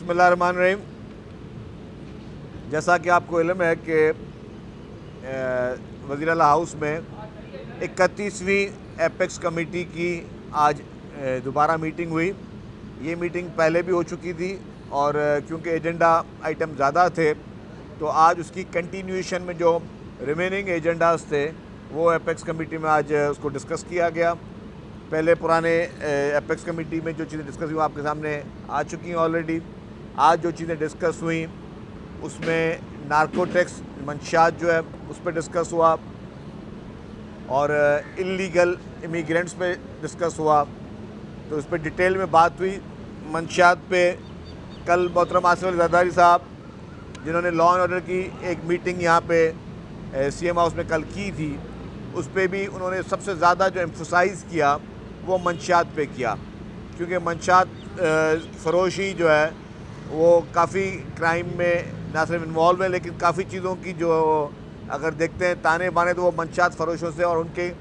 بسم اللہ الرحمن الرحیم. جیسا کہ آپ کو علم ہے کہ وزیر اعلیٰ ہاؤس میں 31ویں ایپیکس کمیٹی کی آج دوبارہ میٹنگ ہوئی. یہ میٹنگ پہلے بھی ہو چکی تھی اور کیونکہ ایجنڈا آئٹم زیادہ تھے تو آج اس کی کنٹینیویشن میں جو ریمیننگ ایجنڈاز تھے وہ ایپیکس کمیٹی میں آج اس کو ڈسکس کیا گیا. پہلے پرانے ایپیکس کمیٹی میں جو چیزیں ڈسکس ہوئی وہ آپ کے سامنے آ چکی ہیں آلریڈی. آج جو چیزیں ڈسکس ہوئیں اس میں نارکوٹکس منشیات جو ہے اس پہ ڈسکس ہوا اور انلیگل امیگرینٹس پہ ڈسکس ہوا. تو اس پہ ڈیٹیل میں بات ہوئی. منشیات پہ کل محترم آصف علی زرداری صاحب جنہوں نے لا اینڈ آرڈر کی ایک میٹنگ یہاں پہ سی ایم ہاؤس میں کل کی تھی اس پہ بھی انہوں نے سب سے زیادہ جو ایمفسائز کیا وہ منشیات پہ کیا، کیونکہ منشیات فروشی جو ہے وہ کافی کرائم میں نہ صرف انوالو ہے لیکن کافی چیزوں کی جو اگر دیکھتے ہیں تانے بانے تو وہ منشیات فروشوں سے اور ان کے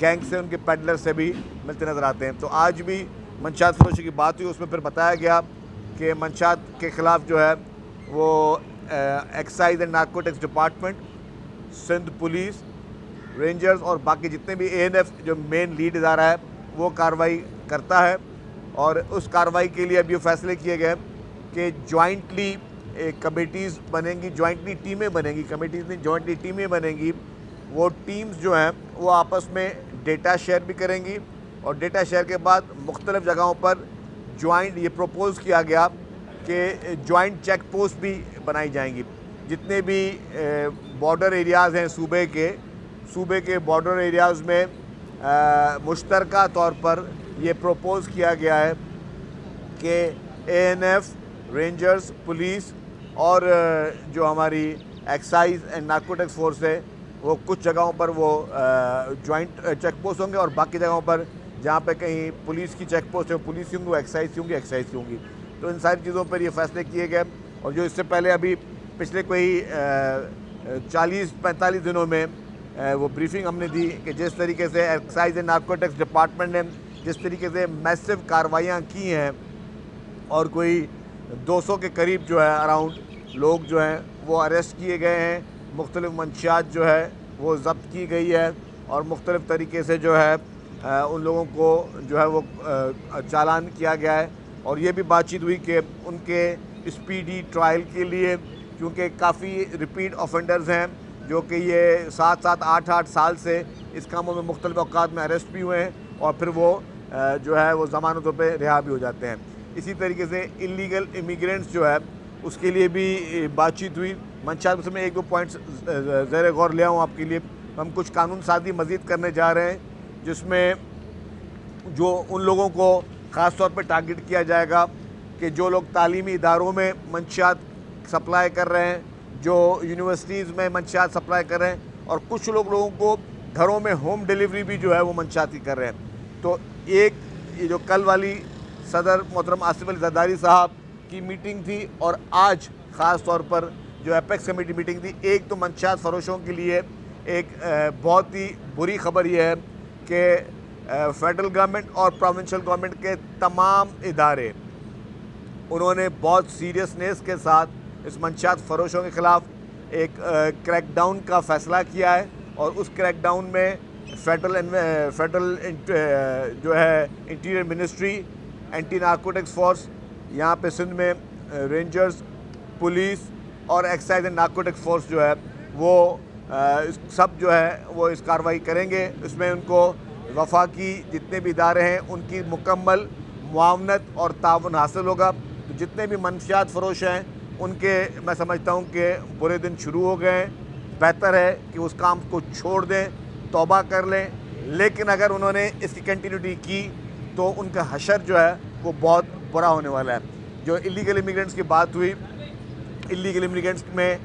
گینگ سے، ان کے پیڈلر سے بھی ملتے نظر آتے ہیں. تو آج بھی منشیات فروشی کی بات ہوئی. اس میں پھر بتایا گیا کہ منشیات کے خلاف جو ہے وہ excise and narcotics department, Sindh police, rangers اور باقی جتنے بھی اے این ایف جو مین لیڈ ادارہ ہے وہ کارروائی کرتا ہے. اور اس کارروائی کے لیے اب یہ فیصلے کیے گئے کہ جوائنٹلی کمیٹیز بنیں گی، جوائنٹلی ٹیمیں بنیں گی، کمیٹیز نہیں جوائنٹلی ٹیمیں بنیں گی. وہ ٹیمز جو ہیں وہ آپس میں ڈیٹا شیئر بھی کریں گی اور ڈیٹا شیئر کے بعد مختلف جگہوں پر جوائنٹ یہ پروپوز کیا گیا کہ جوائنٹ چیک پوسٹ بھی بنائی جائیں گی. جتنے بھی بارڈر ایریاز ہیں صوبے کے بارڈر ایریاز میں مشترکہ طور پر یہ پروپوز کیا گیا ہے کہ اے این ایف، رینجرز، پولیس اور جو ہماری ایکسائز اینڈ نارکوٹکس فورس ہے وہ کچھ جگہوں پر وہ جوائنٹ چیک پوسٹ ہوں گے اور باقی جگہوں پر جہاں پہ کہیں پولیس کی چیک پوسٹ ہے پولیس کی ہوں گی، ایکسائز کی ہوں گی، ایکسائز کی ہوں گی. تو ان ساری چیزوں پر یہ فیصلے کیے گئے. اور جو اس سے پہلے ابھی پچھلے کوئی 40-45 دنوں میں وہ بریفنگ ہم نے دی کہ جس طریقے سے ایکسائز اینڈ نارکوٹکس ڈپارٹمنٹ نے جس طریقے سے میسو کارروائیاں کی ہیں اور کوئی 200 کے قریب جو ہے اراؤنڈ لوگ جو ہیں وہ اریسٹ کیے گئے ہیں، مختلف منشیات جو ہے وہ ضبط کی گئی ہے اور مختلف طریقے سے جو ہے ان لوگوں کو جو ہے وہ چالان کیا گیا ہے. اور یہ بھی بات چیت ہوئی کہ ان کے اسپیڈی ٹرائل کے لیے، کیونکہ کافی ریپیٹ آفینڈرز ہیں جو کہ یہ 7-7 8-8 سال سے اس کاموں میں مختلف اوقات میں اریسٹ بھی ہوئے ہیں اور پھر وہ جو ہے وہ ضمانتوں پہ رہا بھی ہو جاتے ہیں. اسی طریقے سے انلیگل امیگرینٹس جو ہے اس کے لیے بھی بات چیت ہوئی. منشیات میں 1-2 پوائنٹس زیر غور لے آؤں آپ کے لیے. ہم کچھ قانون سازی مزید کرنے جا رہے ہیں جس میں جو ان لوگوں کو خاص طور پہ ٹارگٹ کیا جائے گا کہ جو لوگ تعلیمی اداروں میں منشیات سپلائی کر رہے ہیں، جو یونیورسٹیز میں منشیات سپلائی کر رہے ہیں اور کچھ لوگوں کو گھروں میں ہوم ڈیلیوری بھی جو ہے وہ منشیات کی کر رہے ہیں. تو ایک یہ جو کل والی صدر محترم آصف علی زرداری صاحب کی میٹنگ تھی اور آج خاص طور پر جو ایپیکس کمیٹی میٹنگ تھی، ایک تو منشیات فروشوں کے لیے ایک بہت ہی بری خبر یہ ہے کہ فیڈرل گورنمنٹ اور پروونشل گورنمنٹ کے تمام ادارے انہوں نے بہت سیریسنیس کے ساتھ اس منشیات فروشوں کے خلاف ایک کریک ڈاؤن کا فیصلہ کیا ہے. اور اس کریک ڈاؤن میں فیڈرل جو ہے interior ministry, anti narcotics force, یہاں پہ سندھ میں رینجرز، پولیس اور ایکسائز اینڈ نارکوٹکس فورس جو ہے وہ سب جو ہے وہ اس کارروائی کریں گے. اس میں ان کو وفاقی جتنے بھی ادارے ہیں ان کی مکمل معاونت اور تعاون حاصل ہوگا. جتنے بھی منشیات فروش ہیں ان کے میں سمجھتا ہوں کہ برے دن شروع ہو گئے ہیں. بہتر ہے کہ اس کام کو چھوڑ دیں، توبہ کر لیں. لیکن اگر انہوں نے اس کی کنٹینیوٹی کی تو ان کا حشر جو ہے وہ بہت برا ہونے والا ہے. جو انلیگل امیگرینٹس کی بات ہوئی، انلیگل امیگرینٹس میں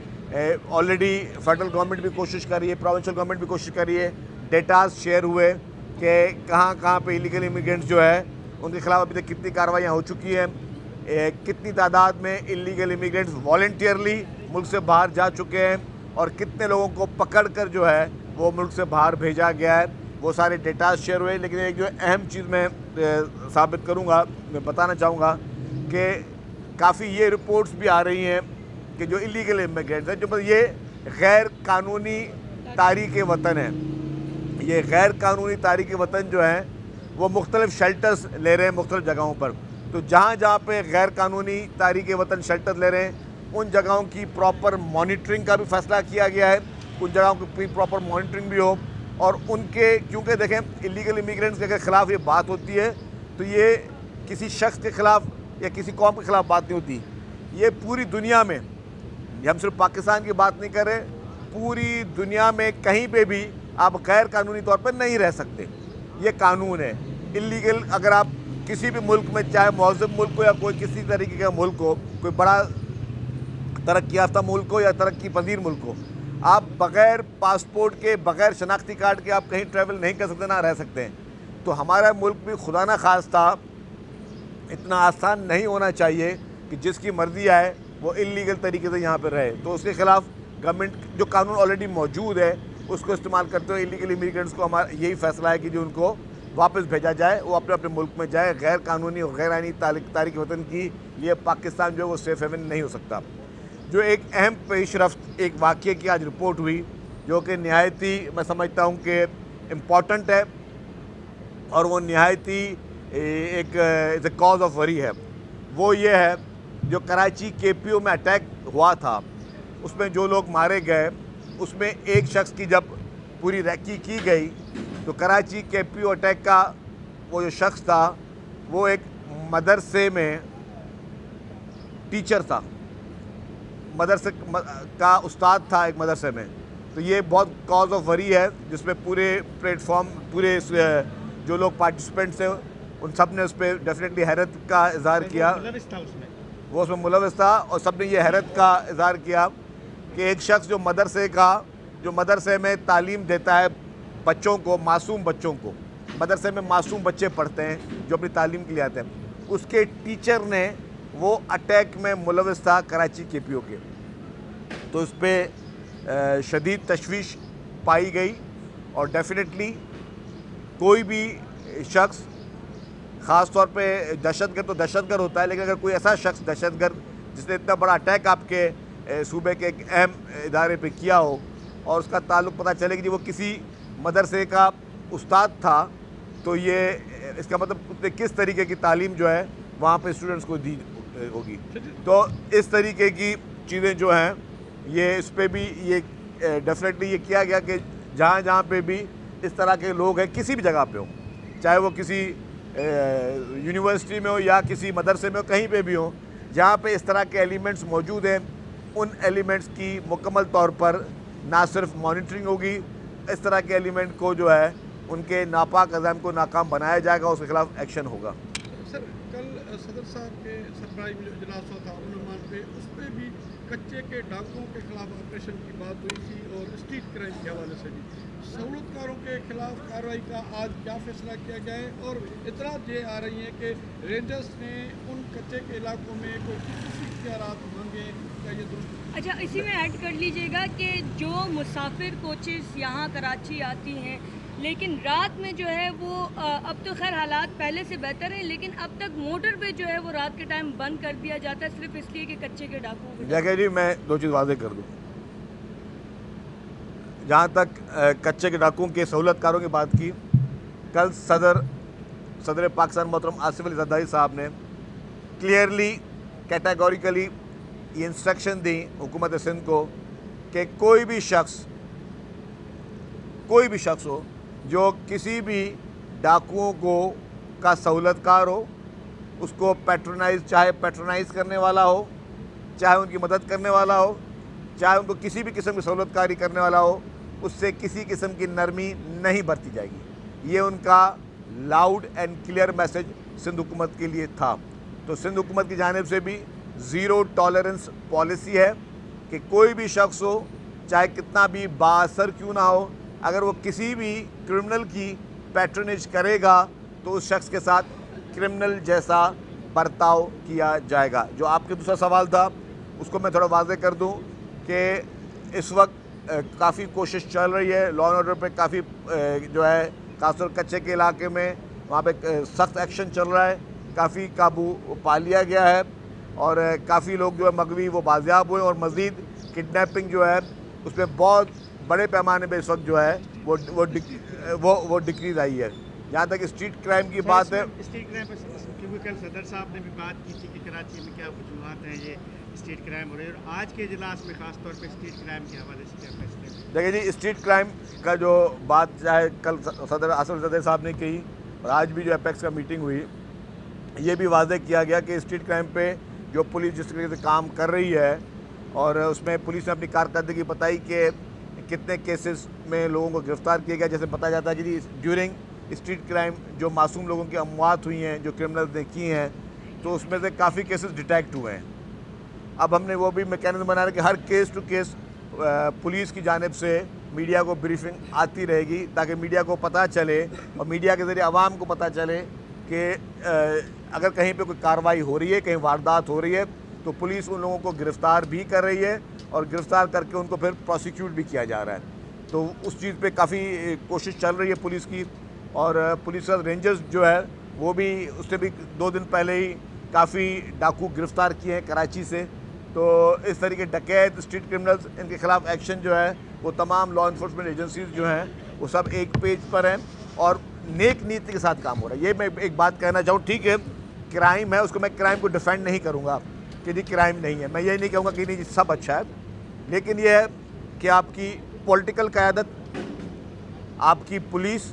آلریڈی فیڈرل گورنمنٹ بھی کوشش کر رہی ہے، پروونشل گورنمنٹ بھی کوشش کر رہی ہے. ڈیٹاز شیئر ہوئے کہ کہاں کہاں پہ انلیگل امیگرینٹس جو ہے ان کے خلاف ابھی تک کتنی کارروائیاں ہو چکی ہیں، کتنی تعداد میں انلیگل امیگرینٹس والنٹیئرلی ملک سے باہر جا چکے ہیں اور کتنے لوگوں کو پکڑ کر جو ہے وہ ملک سے باہر بھیجا گیا ہے. وہ سارے ڈیٹاز شیئر ہوئے. لیکن ایک جو اہم چیز میں ثابت کروں گا، میں بتانا چاہوں گا کہ کافی یہ رپورٹس بھی آ رہی ہیں کہ جو الیگل امیگرینٹس ہیں، جو یہ غیر قانونی تارک وطن ہیں، یہ غیر قانونی تارک وطن جو ہیں وہ مختلف شیلٹرز لے رہے ہیں مختلف جگہوں پر. تو جہاں جہاں پہ غیر قانونی تارک وطن شیلٹر لے رہے ہیں ان جگہوں کی پراپر مانیٹرنگ کا بھی فیصلہ کیا گیا ہے، ان جگہوں کی پراپر مانیٹرنگ بھی ہو. اور ان کے کیونکہ دیکھیں الیگل امیگرینٹس کے خلاف یہ بات ہوتی ہے تو یہ کسی شخص کے خلاف یا کسی قوم کے خلاف بات نہیں ہوتی، یہ پوری دنیا میں، یہ ہم صرف پاکستان کی بات نہیں کر رہے، پوری دنیا میں کہیں پہ بھی آپ غیر قانونی طور پر نہیں رہ سکتے. یہ قانون ہے. الیگل اگر آپ کسی بھی ملک میں، چاہے مہذب ملک ہو یا کوئی کسی طریقے کا ملک ہو، کوئی بڑا ترقی یافتہ ملک ہو یا ترقی پذیر ملک ہو، آپ بغیر پاسپورٹ کے، بغیر شناختی کارڈ کے آپ کہیں ٹریول نہیں کر سکتے، نہ رہ سکتے ہیں. تو ہمارا ملک بھی خدا نہ خواستہ اتنا آسان نہیں ہونا چاہیے کہ جس کی مرضی آئے وہ الیگل طریقے سے یہاں پہ رہے. تو اس کے خلاف گورنمنٹ جو قانون آلریڈی موجود ہے اس کو استعمال کرتے ہوئے الیگل امیگرینٹس کو ہمارا یہی فیصلہ ہے کہ جو ان کو واپس بھیجا جائے، وہ اپنے اپنے ملک میں جائے. غیر قانونی اور غیر آئینی تارک وطن کی یہ پاکستان جو ہے وہ سیف ہیون نہیں ہو سکتا. جو ایک اہم پیش رفت ایک واقعے کی آج رپورٹ ہوئی جو کہ نہایتی میں سمجھتا ہوں کہ امپورٹنٹ ہے اور وہ نہایتی ایک کاز آف وری ہے، وہ یہ ہے جو کراچی کے پی او میں اٹیک ہوا تھا، اس میں جو لوگ مارے گئے اس میں ایک شخص کی جب پوری ریکی کی گئی تو کراچی کے پی او اٹیک کا وہ جو شخص تھا وہ ایک مدرسے میں ٹیچر تھا، مدرسے کا استاد تھا ایک مدرسے میں. تو یہ بہت کاز آف وری ہے جس میں پورے پلیٹ فارم، پورے جو لوگ پارٹیسپینٹس ہیں ان سب نے اس پہ ڈیفینیٹلی حیرت کا اظہار کیا. وہ اس میں ملوث تھا اور سب نے یہ حیرت کا اظہار کیا کہ ایک شخص جو مدرسے میں تعلیم دیتا ہے بچوں کو، معصوم بچوں کو، مدرسے میں معصوم بچے پڑھتے ہیں جو اپنی تعلیم کے لیے آتے ہیں، اس کے ٹیچر نے وہ اٹیک میں ملوث تھا کراچی کے پی او کے. تو اس پہ شدید تشویش پائی گئی اور ڈیفینیٹلی کوئی بھی شخص، خاص طور پہ دہشت گرد تو دہشت گرد ہوتا ہے، لیکن اگر کوئی ایسا شخص دہشت گرد جس نے اتنا بڑا اٹیک آپ کے صوبے کے ایک اہم ادارے پہ کیا ہو اور اس کا تعلق پتہ چلے کہ جی وہ کسی مدرسے کا استاد تھا، تو یہ اس کا مطلب اس نے کس طریقے کی تعلیم جو ہے وہاں پہ اسٹوڈنٹس کو دی ہوگی. تو اس طریقے کی چیزیں جو ہیں یہ اس پہ بھی یہ ڈیفینیٹلی یہ کیا گیا کہ جہاں جہاں پہ بھی اس طرح کے لوگ ہیں کسی بھی جگہ پہ ہوں، چاہے وہ کسی یونیورسٹی میں ہو یا کسی مدرسے میں ہو، کہیں پہ بھی ہوں، جہاں پہ اس طرح کے ایلیمنٹس موجود ہیں ان ایلیمنٹس کی مکمل طور پر نہ صرف مانیٹرنگ ہوگی، اس طرح کے ایلیمنٹ کو جو ہے ان کے ناپاک عزائم کو ناکام بنایا جائے گا، اس کے خلاف ایکشن ہوگا. سر کل صدر صاحب کے سربراہی میں جو اجلاس ہوا تھا عنوان پہ، اس پہ بھی کچے کے ڈاکوؤں کے خلاف آپریشن کی بات ہوئی تھی اور اسٹریٹ کرائم کے حوالے سے بھی سہولت کاروں کے خلاف کارروائی کا آج کیا فیصلہ کیا گیا ہے؟ اور اطلاعات یہ آ رہی ہیں کہ رینجرز نے ان کچے کے علاقوں میں کوئی خصوصی اختیارات مانگے، کیا یہ درست؟ اچھا، اسی میں ایڈ کر لیجئے گا کہ جو مسافر کوچز یہاں کراچی آتی ہیں لیکن رات میں جو ہے وہ اب تو خیر حالات پہلے سے بہتر ہیں، لیکن اب تک موٹر پہ جو ہے وہ رات کے ٹائم بند کر دیا جاتا ہے صرف اس لیے کہ کچے کے ڈاکوؤں کو. دیکھیں جی، میں دو چیز واضح کر دوں. جہاں تک کچے کے ڈاکوؤں کے سہولت کاروں کی بات کی، کل صدر پاکستان محترم آصف علی زرداری صاحب نے کلیئرلی کیٹیگوریکلی یہ انسٹرکشن دی حکومت سندھ کو کہ کوئی بھی شخص ہو جو کسی بھی ڈاکوؤں کو کا سہولت کار ہو، اس کو چاہے پیٹرونائز کرنے والا ہو، چاہے ان کی مدد کرنے والا ہو، چاہے ان کو کسی بھی قسم کی سہولت کاری کرنے والا ہو، اس سے کسی قسم کی نرمی نہیں برتی جائے گی. یہ ان کا loud and clear message Sindh حکومت کے لیے تھا. تو سندھ حکومت کی جانب سے بھی زیرو ٹالرنس پالیسی ہے کہ کوئی بھی شخص ہو، چاہے کتنا بھی بااثر کیوں نہ ہو، اگر وہ کسی بھی کرمنل کی پیٹرنیج کرے گا تو اس شخص کے ساتھ کرمنل جیسا برتاؤ کیا جائے گا. جو آپ کے دوسرا سوال تھا اس کو میں تھوڑا واضح کر دوں کہ اس وقت کافی کوشش چل رہی ہے لا اینڈ آرڈر پہ، کافی جو ہے خاص طور کچے کے علاقے میں وہاں پہ سخت ایکشن چل رہا ہے، کافی قابو پا لیا گیا ہے. اور کافی لوگ جو ہے مغوی وہ بازیاب ہوئے، اور مزید کڈنیپنگ جو ہے اس میں بہت بڑے پیمانے پہ اس وقت جو ہے وہ ڈکریز آئی ہے. جہاں تک اسٹریٹ کرائم کی بات ہے، اسٹریٹ کرائم پر کیونکہ کل صدر صاحب نے بھی بات کی تھی کہ کراچی میں کیا وجوہات ہیں یہ اسٹریٹ کرائم ہو رہی ہے، اور آج کے اجلاس میں خاص طور پہ اسٹریٹ کرائم کے حوالے سے کیا فیصلے ہیں؟ دیکھیے جی، اسٹریٹ کرائم کا جو بات چاہے کل صدر آصف زدہ صاحب نے کہی اور آج بھی جو اپیکس کا میٹنگ ہوئی، یہ بھی واضح کیا گیا کہ اسٹریٹ کرائم پہ جو پولیس جس طریقے سے کام کر رہی ہے، اور اس میں پولیس نے اپنی کارکردگی بتائی کہ کتنے کیسز میں لوگوں کو گرفتار کیا گیا. جیسے بتایا جاتا ہے کہ جی ڈیورنگ اسٹریٹ کرائم جو معصوم لوگوں کی اموات ہوئی ہیں جو کرمنلز نے کی ہیں، تو اس میں سے کافی کیسز ڈیٹیکٹ ہوئے ہیں. اب ہم نے وہ بھی میکینزم بنا رہا ہے کہ ہر کیس ٹو کیس پولیس کی جانب سے میڈیا کو بریفنگ آتی رہے گی، تاکہ میڈیا کو پتہ چلے اور میڈیا کے ذریعے عوام کو پتہ چلے کہ اگر کہیں پہ کوئی کارروائی ہو رہی ہے، کہیں واردات ہو رہی ہے، تو پولیس ان لوگوں کو گرفتار بھی کر رہی ہے اور گرفتار کر کے ان کو پھر پروسیکیوٹ بھی کیا جا رہا ہے. تو اس چیز پہ کافی کوشش چل رہی ہے پولیس کی. اور پولیس کا رینجرز جو ہے وہ بھی اس سے بھی 2 دن پہلے ہی کافی ڈاکو گرفتار کیے ہیں کراچی سے. تو اس طریقے ڈکیت، اسٹریٹ کرمنلز، ان کے خلاف ایکشن جو ہے وہ تمام لا انفورسمنٹ ایجنسیز جو ہیں وہ سب ایک پیج پر ہیں اور نیک نیتی کے ساتھ کام ہو رہا ہے. یہ میں ایک بات کہنا چاہوں، ٹھیک ہے کرائم ہے، اس کو میں کرائم کو ڈیفینڈ نہیں کروں گا کہ جی کرائم نہیں ہے، میں یہ نہیں کہوں گا کہ نہیں جی سب اچھا ہے، لیکن یہ ہے کہ آپ کی پولیٹیکل قیادت، آپ کی پولیس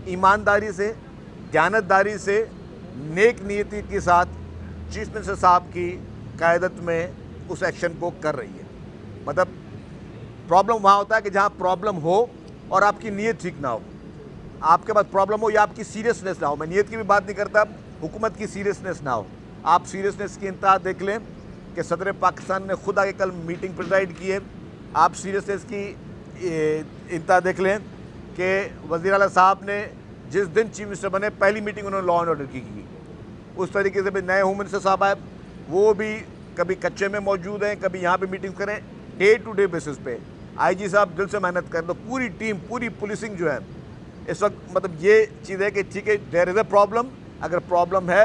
ایمانداری سے، دیانتداری سے، نیک نیتی کے ساتھ چیف منسٹر صاحب کی قیادت میں اس ایکشن کو کر رہی ہے. مطلب پرابلم وہاں ہوتا ہے کہ جہاں پرابلم ہو اور آپ کی نیت ٹھیک نہ ہو. آپ کے پاس پرابلم ہو یا آپ کی سیریسنس نہ ہو، میں نیت کی بھی بات نہیں کرتا، حکومت کی سیریسنس نہ ہو. آپ سیریسنس کی انتہا دیکھ لیں کہ صدر پاکستان نے خود آگے کل میٹنگ پریزائڈ کی ہے. آپ سیریسنس کی انتہا دیکھ لیں کہ وزیر اعلیٰ صاحب نے جس دن چیف منسٹر بنے پہلی میٹنگ انہوں نے لا اینڈ آرڈر کی. اس طریقے سے بھی نئے ہوم منسٹر صاحب آئے، وہ بھی کبھی کچے میں موجود ہیں، کبھی یہاں پہ میٹنگ کریں ڈے ٹو ڈے بیسس پہ. آئی جی صاحب دل سے محنت کریں. تو پوری ٹیم، پوری پولیسنگ جو ہے اس وقت مطلب یہ چیز ہے کہ ٹھیک ہے دیر از اے پرابلم، اگر پرابلم ہے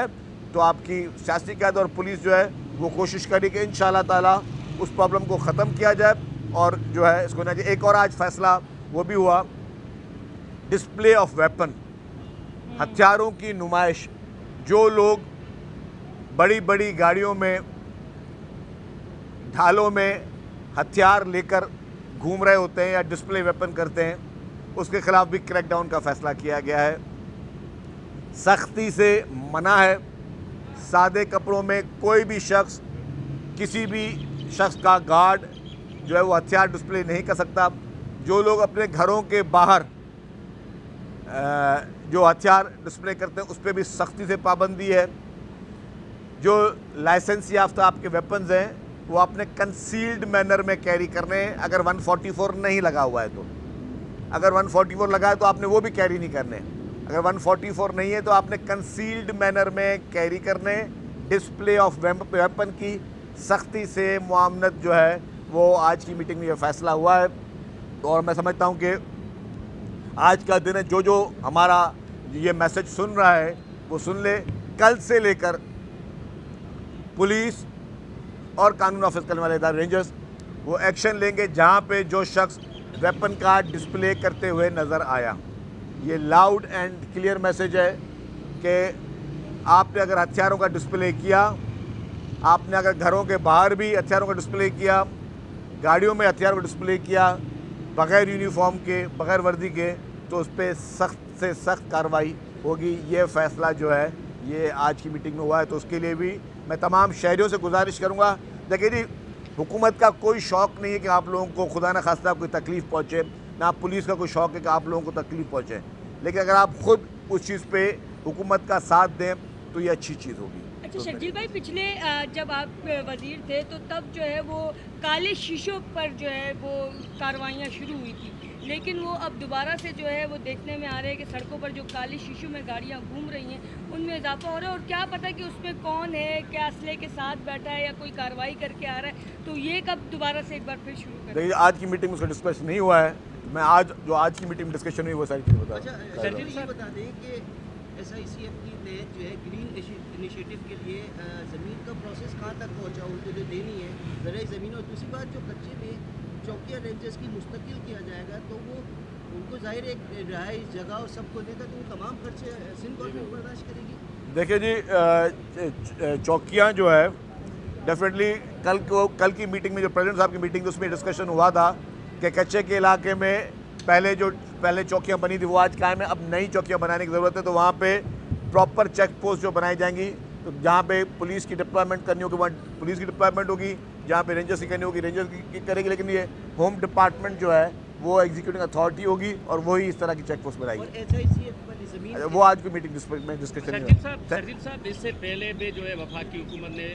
تو آپ کی سیاسی قیادت اور پولیس جو ہے وہ کوشش کرے کہ انشاءاللہ تعالیٰ اس پرابلم کو ختم کیا جائے. اور جو ہے اس کو ایک اور آج فیصلہ وہ بھی ہوا، ڈسپلے آف ویپن، ہتھیاروں کی نمائش. جو لوگ بڑی بڑی گاڑیوں میں، ڈھالوں میں ہتھیار لے کر گھوم رہے ہوتے ہیں یا ڈسپلے ویپن کرتے ہیں، اس کے خلاف بھی کریک ڈاؤن کا فیصلہ کیا گیا ہے. سختی سے منع ہے. سادے کپڑوں میں کوئی بھی شخص، کسی بھی شخص کا گارڈ جو ہے وہ ہتھیار ڈسپلے نہیں کر سکتا. جو لوگ اپنے گھروں کے باہر جو ہتھیار ڈسپلے کرتے ہیں اس پہ بھی سختی سے پابندی ہے. جو لائسنس یافتہ آپ کے ویپنز ہیں وہ اپنے کنسیلڈ مینر میں کیری کرنے ہیں. اگر 144 نہیں لگا ہوا ہے تو، اگر 144 لگا ہے تو آپ نے وہ بھی کیری نہیں کرنے. اگر 144 نہیں ہے تو آپ نے کنسیلڈ مینر میں کیری کرنے. ڈسپلے آف ویپن کی سختی سے معاملت جو ہے وہ آج کی میٹنگ میں یہ فیصلہ ہوا ہے. اور میں سمجھتا ہوں کہ آج کا دن ہے، جو ہمارا یہ میسج سن رہا ہے وہ سن لے. کل سے لے کر پولیس اور قانون نافذ کرنے والے ادارے، رینجرز، وہ ایکشن لیں گے جہاں پہ جو شخص ویپن کا ڈسپلے کرتے ہوئے نظر آیا. یہ لاؤڈ اینڈ کلیئر میسج ہے کہ آپ نے اگر ہتھیاروں کا ڈسپلے کیا، آپ نے اگر گھروں کے باہر بھی ہتھیاروں کا ڈسپلے کیا، گاڑیوں میں ہتھیاروں کا ڈسپلے کیا بغیر یونیفارم کے، بغیر وردی کے، تو اس پہ سخت سے سخت کارروائی ہوگی. یہ فیصلہ جو ہے یہ آج کی میٹنگ میں ہوا ہے. تو اس کے لیے بھی میں تمام شہریوں سے گزارش کروں گا. دیکھیے جی، حکومت کا کوئی شوق نہیں ہے کہ آپ لوگوں کو خدا نہ خواستہ کوئی تکلیف پہنچے، نہ پولیس کا کوئی شوق ہے کہ آپ لوگوں کو تکلیف پہنچے. لیکن اگر آپ خود اس چیز پہ حکومت کا ساتھ دیں تو یہ اچھی چیز ہوگی. اچھا شکیل بھائی، پچھلے جب آپ وزیر تھے تو تب جو ہے وہ کالے شیشوں پر جو ہے وہ کارروائیاں شروع ہوئی تھی، لیکن وہ اب دوبارہ سے جو ہے وہ دیکھنے میں آ رہے ہیں کہ سڑکوں پر جو کالے شیشوں میں گاڑیاں گھوم رہی ہیں ان میں اضافہ ہو رہا ہے. اور کیا پتہ کہ اس میں کون ہے، کیا اسلحے کے ساتھ بیٹھا ہے یا کوئی کارروائی کر کے آ رہا ہے. تو یہ کب دوبارہ سے ایک بار پھر شروع کریں؟ دیکھیے آج کی میٹنگ میں اس کا ڈسکس نہیں ہوا ہے. میں آج کی میٹنگ میں ڈسکشن ہوئی وہ ساری چیزیں اچھا سر جی، یہ بتا دیں کہ SICF کی تحت جو ہے گرین انیشیٹو کے لیے زمین کا پروسیس کہاں تک پہنچا، ان کو جو دینی ہے زرعی زمین، اور دوسری بات جو کچے میں چوکیہ رینجرز کی مستقل کیا جائے گا تو وہ ان کو ظاہر ایک رہائش جگہ اور سب کو دے گا، تو وہ تمام خرچے سندھ گورنمنٹ برداشت کرے گی. دیکھیں جی چوکیاں جو ہے ڈیفینیٹلی کل کی میٹنگ میں جو پریزیڈنٹ صاحب کی میٹنگ اس میں ڈسکشن ہوا تھا کہ کچے کے علاقے میں پہلے چوکیاں بنی تھی وہ آج قائم ہے، اب نئی چوکیاں بنانے کی ضرورت ہے، تو وہاں پہ پراپر چیک پوسٹ جو بنائی جائیں گی، تو جہاں پہ پولیس کی ڈپلائمنٹ کرنی ہوگی وہاں پولیس کی ڈپلائمنٹ ہوگی، جہاں پہ رینجرس کی کرنی ہوگی رینجرس کی کرے گی، لیکن یہ ہوم ڈپارٹمنٹ جو ہے وہ ایگزیکیوٹنگ اتھارٹی ہوگی اور وہی اس طرح کی چیک پوسٹ بنائے اور گی. SICF والی زمین وہ آج کی میٹنگ میں ڈسکشن شرجیل صاحب اس سے پہلے بھی جو ہے وفاقی حکومت نے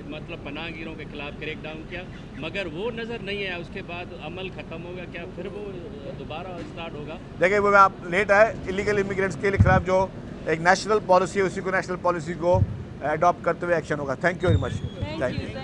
مطلب پناہ گیروں کے خلاف کریک ڈاؤن کیا، مگر وہ نظر نہیں آیا، اس کے بعد عمل ختم ہوگا، کیا پھر وہ دوبارہ اسٹارٹ ہوگا؟ دیکھیں وہ آپ لیٹ آئے الیگل امیگرینٹس کے خلاف جو ایک نیشنل پالیسی ہے اسی کو نیشنل پالیسی کو اڈاپٹ کرتے ہوئے ایکشن ہوگا. Thank you very much. Thank you.